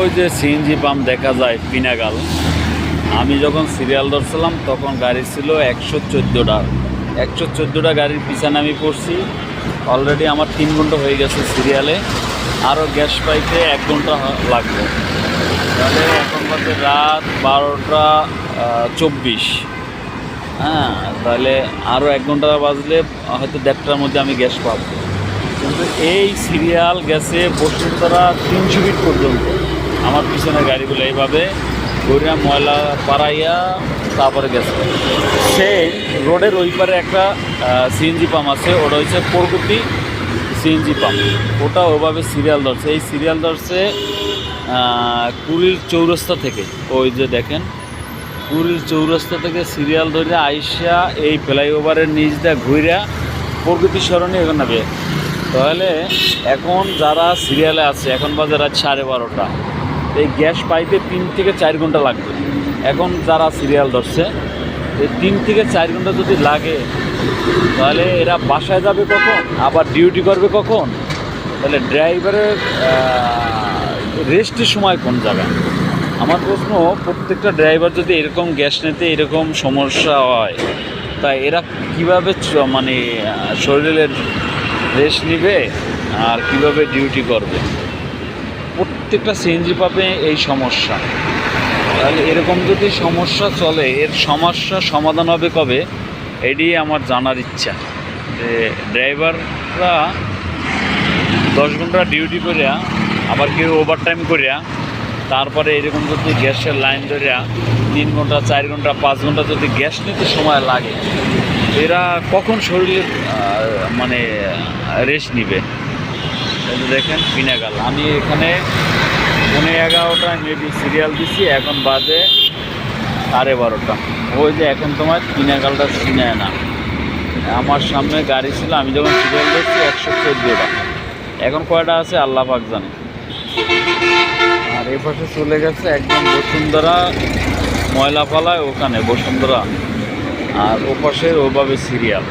ওই যে CNG pump দেখা যায় পিনাগাল, আমি যখন সিরিয়াল ধরছিলাম তখন গাড়ি ছিল 114টা। 114টা গাড়ির পিছনে আমি পড়ছি। অলরেডি আমার 3 ঘন্টা হয়ে গেছে সিরিয়ালে, আরও গ্যাস পাইতে 1 ঘন্টা লাগবে। তাহলে এখন বাজে রাত 12টা 24। হ্যাঁ, তাহলে আরও 1 ঘন্টা বাজলে হয়তো 1:30টার মধ্যে আমি গ্যাস পাবো। কিন্তু এই সিরিয়াল গেছে বসুন্ধরা 300 ফিট পর্যন্ত। আমার পিছনে গাড়িগুলো এইভাবে ঘুরিয়া ময়লা পাড়াইয়া তারপরে গেছে। সেই রোডের ওই পারে একটা সিএনজি পাম্প আছে, ওটা হচ্ছে প্রগতি সিএনজি পাম্প। ওটা ওভাবে সিরিয়াল ধরছে। এই সিরিয়াল ধরছে কুড়িল চৌরাস্তা থেকে। ওই যে দেখেন, কুড়িল চৌরাস্তা থেকে সিরিয়াল ধরে আইসা এই ফ্লাইওভারের নিচ দিয়ে ঘুরিয়া প্রগতি সরণি এখানে নেবে। তাহলে এখন যারা সিরিয়ালে আছে, এখন বাজে রাত 12:30, এই গ্যাস পাইতে 3 থেকে 4 ঘন্টা লাগবে। এখন যারা সিরিয়াল ধরছে, এই 3 থেকে 4 ঘন্টা যদি লাগে, তাহলে এরা বাসায় যাবে কখন, আবার ডিউটি করবে কখন? তাহলে ড্রাইভারের রেস্টের সময় কোন জায়গায়? আমার প্রশ্ন, প্রত্যেকটা ড্রাইভার যদি এরকম গ্যাস নিতে এরকম সমস্যা হয়, তাই এরা কীভাবে মানে শরীরের রেস্ট নিবে আর কীভাবে ডিউটি করবে? প্রত্যেকটা সিএনজি পাবে এই সমস্যা। তাহলে এরকম যদি সমস্যা চলে, এর সমস্যা সমাধান হবে কবে? এটি আমার জানার ইচ্ছা। যে ড্রাইভাররা 10 ঘন্টা ডিউটি করিয়া, আবার কেউ ওভারটাইম করিয়া, তারপরে এরকম যদি গ্যাসের লাইন ধরিয়া 3 ঘন্টা 4 ঘন্টা 5 ঘন্টা যদি গ্যাস নিতে সময় লাগে, এরা কখন শরীরের মানে রেস্ট নিবে? দেখেন পিনাগাল, আমি এখানে 11:30টায় মেবি সিরিয়াল দিচ্ছি, এখন বাজে 12:30। ওই যে এখন তোমার পিনাগালটা চিনায় না। আমার সামনে গাড়ি ছিল, আমি যখন সিরিয়াল দিচ্ছি 114টা। এখন কয়টা আছে আল্লাহ পাক জানে। আর এ পাশে চলে গেছে একদম বসুন্ধরা ময়লা পালায়, ওখানে বসুন্ধরা, আর ও পাশে ওভাবে সিরিয়াল।